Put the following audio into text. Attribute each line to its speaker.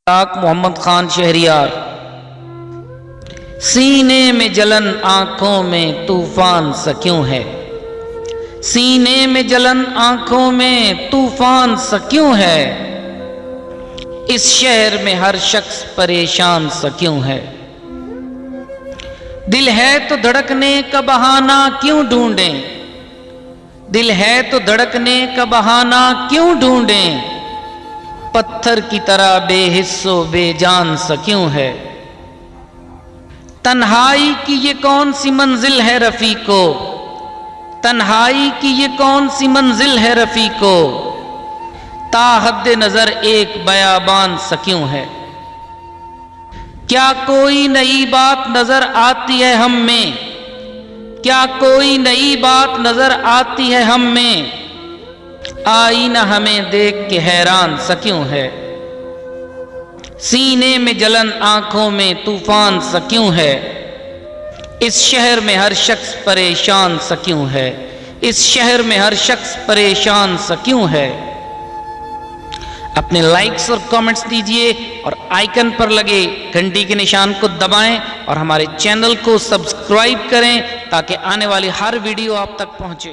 Speaker 1: محمد خان شہریار۔ سینے میں جلن آنکھوں میں طوفان سا کیوں ہے، سینے میں جلن آنکھوں میں طوفان سا کیوں ہے، اس شہر میں ہر شخص پریشان سا کیوں ہے، دل ہے تو دھڑکنے کا بہانہ کیوں ڈھونڈیں، دل ہے تو دھڑکنے کا بہانہ کیوں ڈھونڈیں، پتھر کی طرح بے حس و بے جان سا کیوں ہے، تنہائی کی یہ کون سی منزل ہے رفیقو، تنہائی کی یہ کون سی منزل ہے رفیقو، تا حد نظر ایک بیابان سا کیوں ہے، کیا کوئی نئی بات نظر آتی ہے ہم میں، کیا کوئی نئی بات نظر آتی ہے ہم میں، آئینہ ہمیں دیکھ کے حیران سا کیوں ہے، سینے میں جلن آنکھوں میں طوفان سا کیوں ہے، اس شہر میں ہر شخص پریشان سا کیوں ہے، اس شہر میں ہر شخص پریشان سا کیوں ہے۔ اپنے لائکس اور کامنٹس دیجئے اور آئیکن پر لگے گھنٹی کے نشان کو دبائیں اور ہمارے چینل کو سبسکرائب کریں تاکہ آنے والی ہر ویڈیو آپ تک پہنچے۔